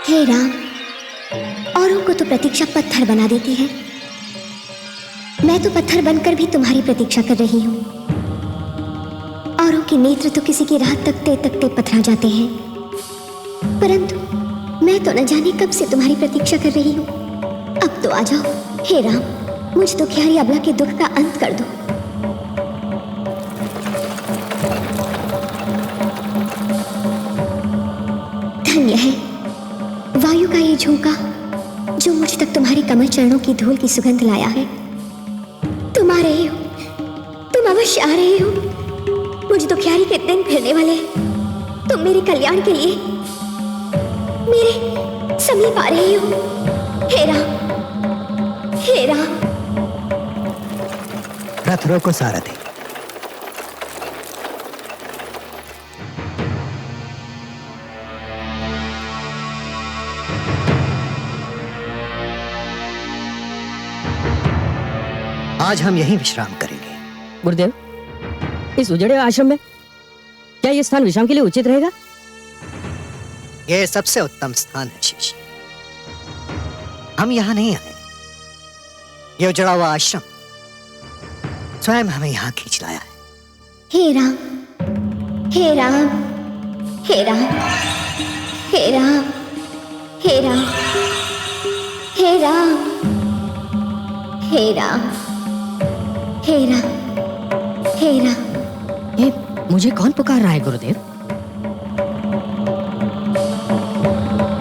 हे राम, औरों को तो प्रतीक्षा पत्थर बना देती है, मैं तो पत्थर बनकर भी तुम्हारी प्रतीक्षा कर रही हूँ। औरों के नेत्र तो किसी की राह तकते तकते पथरा जाते हैं, परंतु मैं तो न जाने कब से तुम्हारी प्रतीक्षा कर रही हूँ। अब तो आ जाओ हे राम, मुझ दुखियारी अबला के दुख का अंत कर दो। धन्य है वायु का ये झोंका जो मुझ तक तुम्हारे कमल चरणों की धूल की सुगंध लाया है। तुम आ रहे हो, तुम अवश्य आ रहे हो। मुझ दुखियारी के दिन फिरने वाले तुम मेरे कल्याण के लिए मेरे समीप आ रहे हो। हे राम, हे राम। रथ रोको सारथी। आज हम यहीं विश्राम करेंगे। गुरुदेव, इस उजड़े आश्रम में क्या यह स्थान विश्राम के लिए उचित रहेगा? यह सबसे उत्तम स्थान है शिष्य। हम यहां नहीं आए, यह उजड़ा हुआ आश्रम स्वयं हमें यहां खींच लाया है। हे राम, हे राम, हे राम, हे राम, हे राम, हे राम, हे राम, हे राम, हे राम। ये मुझे कौन पुकार रहा है गुरुदेव?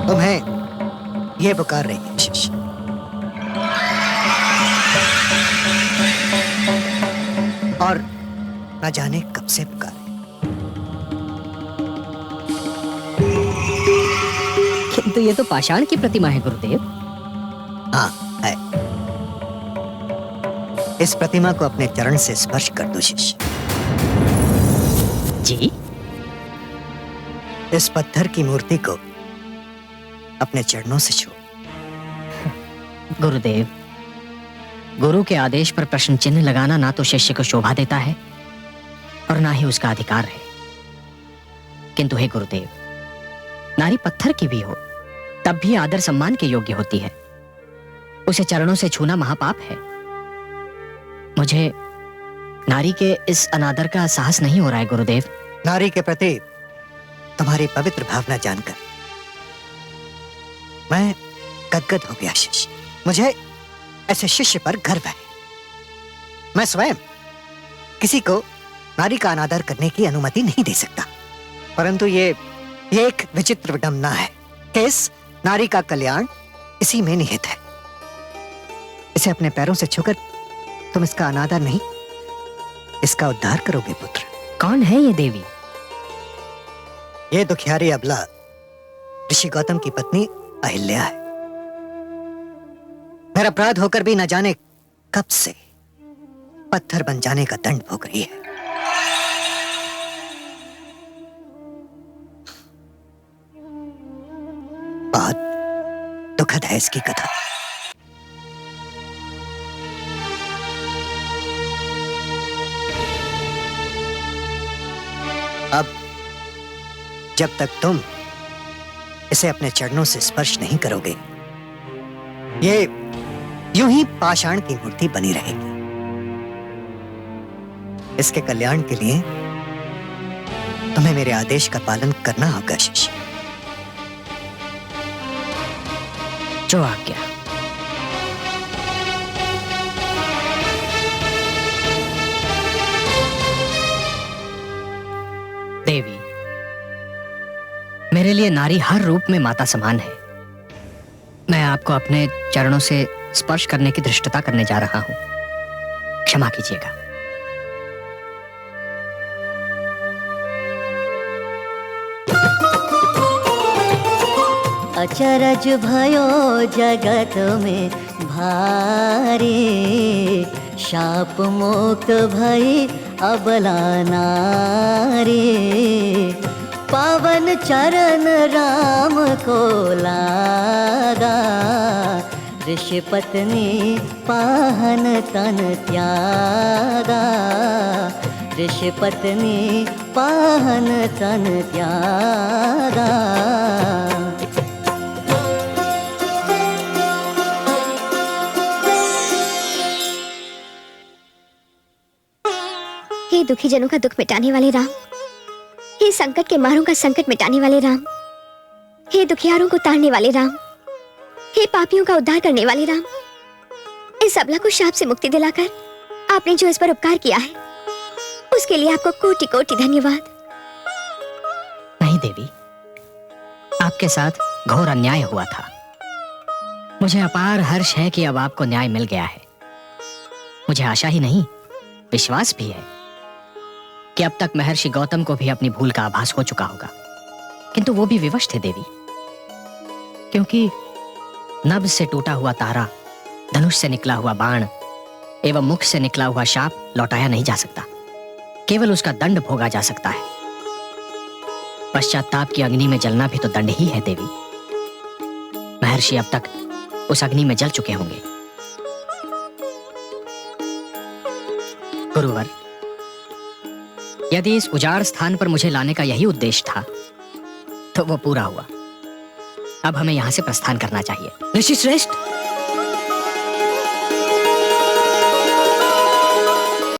तुम्हें यह पुकार रही है शिष्य। और न जाने कब से पुकारे। किंतु ये तो पाषाण की प्रतिमा है गुरुदेव। हाँ है। इस प्रतिमा को अपने चरण से स्पर्श कर दो शिष्य। जी? इस पत्थर की मूर्ति को अपने चरणों से छू। गुरुदेव, गुरु के आदेश पर प्रश्न चिन्ह लगाना ना तो शिष्य को शोभा देता है और ना ही उसका अधिकार है। किंतु हे गुरुदेव, नारी पत्थर की भी हो तब भी आदर सम्मान के योग्य होती है। उसे चरणों से छूना महापाप है। मुझे नारी के इस अनादर का साहस नहीं हो रहा है गुरुदेव। नारी के प्रति तुम्हारी पवित्र भावना जानकर मैं गदगद हो गया शिष्य। मुझे ऐसे शिष्य पर गर्व है। मैं स्वयं किसी को नारी का अनादर करने की अनुमति नहीं दे सकता, परंतु ये एक विचित्र विडंबना है कि इस नारी का कल्याण इसी में निहित है। इसे अपने पैरों से छूकर तुम इसका अनादर नहीं, इसका उद्धार करोगे पुत्र। कौन है ये देवी? ये दुखियारी अबला ऋषि गौतम की पत्नी अहिल्या है। मेरा अपराध होकर भी न जाने कब से पत्थर बन जाने का दंड भोग रही है। बहुत दुखद है इसकी कथा। अब जब तक तुम इसे अपने चरणों से स्पर्श नहीं करोगे, ये यूं ही पाषाण की मूर्ति बनी रहेगी। इसके कल्याण के लिए तुम्हें मेरे आदेश का पालन करना होगा शिष्य। जो आज्ञा। देवी, मेरे लिए नारी हर रूप में माता समान है। मैं आपको अपने चरणों से स्पर्श करने की धृष्टता करने जा रहा हूं, क्षमा कीजिएगा। अचरज भयो जगत में भारी, शाप मुक्त भई अबला नारी। पावन चरण राम को लागा, ऋषि पत्नी पाहन तन त्यागा। ऋषि पत्नी पाहन तन त्यागा। दुखी जनों का दुख मिटाने वाले राम, हे संकट के मारों का संकट मिटाने वाले राम, हे दुखियारों को तारने वाले राम, हे पापियों का उद्धार करने वाले राम, इस अबला को शाप से मुक्ति दिलाकर आपने जो इस पर उपकार किया है उसके लिए आपको कोटि कोटि धन्यवाद। नहीं देवी, आपके साथ घोर अन्याय हुआ था। मुझे अपार हर्ष है कि अब आपको न्याय मिल गया है। मुझे आशा ही नहीं, विश्वास भी है कि अब तक महर्षि गौतम को भी अपनी भूल का आभास हो चुका होगा, किंतु वो भी विवश थे देवी, क्योंकि नभ से टूटा हुआ तारा, धनुष से निकला हुआ बाण एवं मुख से निकला हुआ शाप लौटाया नहीं जा सकता, केवल उसका दंड भोगा जा सकता है। पश्चाताप की अग्नि में जलना भी तो दंड ही है देवी। महर्षि अब तक उस अग्नि में जल चुके होंगे। गुरुवर, यदि इस उजाड़ स्थान पर मुझे लाने का यही उद्देश्य था तो वो पूरा हुआ। अब हमें यहां से प्रस्थान करना चाहिए। ऋषि श्रेष्ठ,